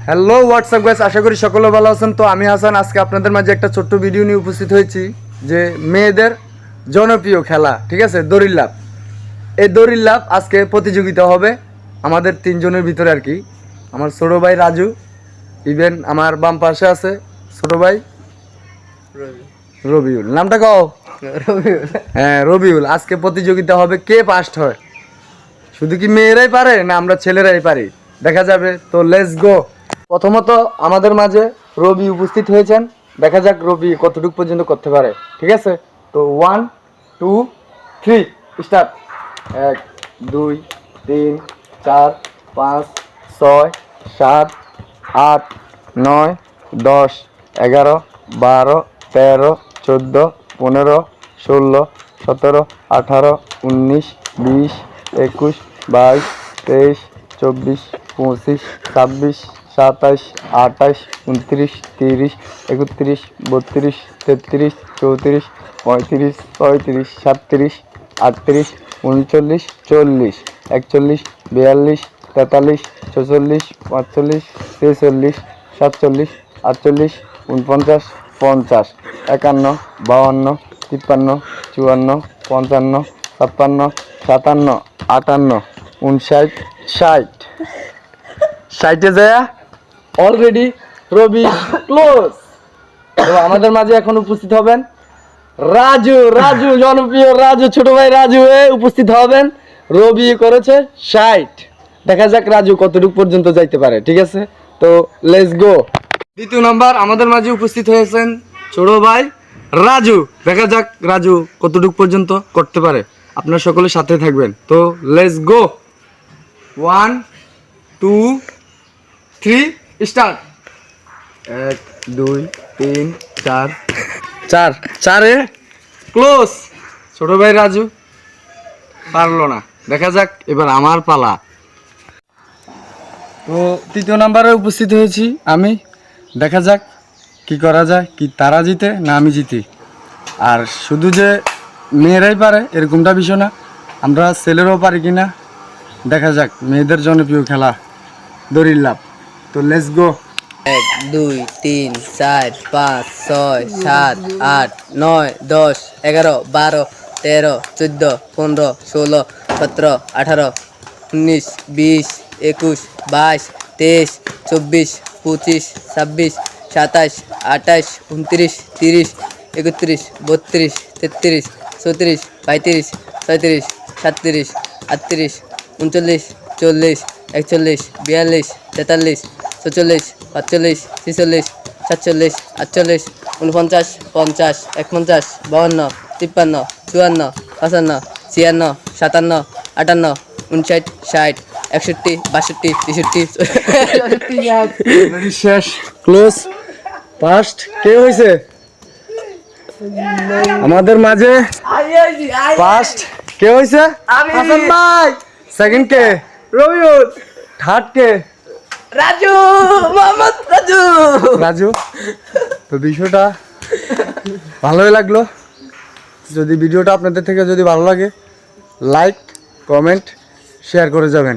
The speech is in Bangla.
হ্যালো হোয়াটসঅ্যাপ গাইস, আশা করি সকলে ভালো আছেন। তো আমি হাসান, আজকে আপনাদের মাঝে একটা ছোট্ট ভিডিও নিয়ে উপস্থিত হয়েছি যে মেয়েদের জনপ্রিয় খেলা, ঠিক আছে, দড়ির লাফ। এই দড়ির লাফ আজকে প্রতিযোগিতা হবে আমাদের তিনজনের ভিতরে আর কি। আমার ছোটো ভাই রাজু, ইভেন আমার বাম পাশে আছে ছোটো ভাই রবিউল। নামটা কও। রবিউল। হ্যাঁ রবিউল। আজকে প্রতিযোগিতা হবে কে ফার্স্ট হয়। শুধু কি মেয়েরাই পারে না আমরা ছেলেরাই পারি, দেখা যাবে। তো লেটস গো। প্রথমত আমাদের মাঝে রবি উপস্থিত হয়েছেন, দেখা যাক রবি কতটুকু পর্যন্ত করতে পারে, ঠিক আছে। তো 1 2 3 স্টার্ট। 1 2 3 4 5 6 7 8 9 10 11 12 13 14 15 16 17 18 19 20 21 22 23 24 25 26 27 28 29 30 31 32 33 34 35 36 37 38 39 40 41 42 43 44 45 46 47 48 49 50 51 52 53 54 55 56 57 58 59 60 60-এ যায় অলরেডি রবি ক্লোজ। তো আমাদের মাঝে এখন উপস্থিত হবেন রাজু। রাজু জনপ্রিয় রাজু, ছোট ভাই রাজু উপস্থিত হবেন। রবি করেছে 60। দেখা যাক রাজু কতটুকু পর্যন্ত যাইতে পারে, ঠিক আছে। তো লেটস গো। দ্বিতীয় নাম্বার আমাদের মাঝে উপস্থিত হয়েছেন ছোট ভাই রাজু। দেখা যাক রাজু কতটুকু পর্যন্ত করতে পারে। আপনারা সকলে সাথে থাকবেন। তো লেটস গো। 1 2 3 স্টার্ট। 1 2 3 4 4 4-এ ক্লোজ। ছোট ভাই রাজু পারলো না। দেখা যাক এবার আমার পালা। তো তৃতীয় নাম্বারে উপস্থিত হয়েছি আমি। দেখা যাক কি করা যায়, কি তারা জিতে না আমি জিতি। আর শুধু যে মেয়েরাই পারে এরকমটা বিষয় না, আমরা ছেলেরাও পারি কিনা দেখা যাক। মেয়েদের জনপ্রিয় খেলা দড়ির লাফ। তো লেটস গো। 1 2 3 4 5 6 7 8 9 10 11 12 13 14 15 16 17 18 19 20 21 22 23 24 25 26 27 28 29 30 31 32 33 34 35 36 37 38 39 40 41 42 43 44 45 46 47 48 49 50 51 52 53 54 55 56 57 58 59 60 61 62 63 শেষ ক্লোজ। ফার্স্ট কে হয়েছে আমাদের মাঝে? ফার্স্ট কে হয়েছে? হাসান ভাই। সেকেন্ড কে? রবিউল। থার্ড কে? রাজু মোহাম্মদ রাজু। রাজু। তো বিষয়টা ভালোই লাগলো। যদি ভিডিওটা আপনাদের থেকে যদি ভালো লাগে, লাইক কমেন্ট শেয়ার করে যাবেন।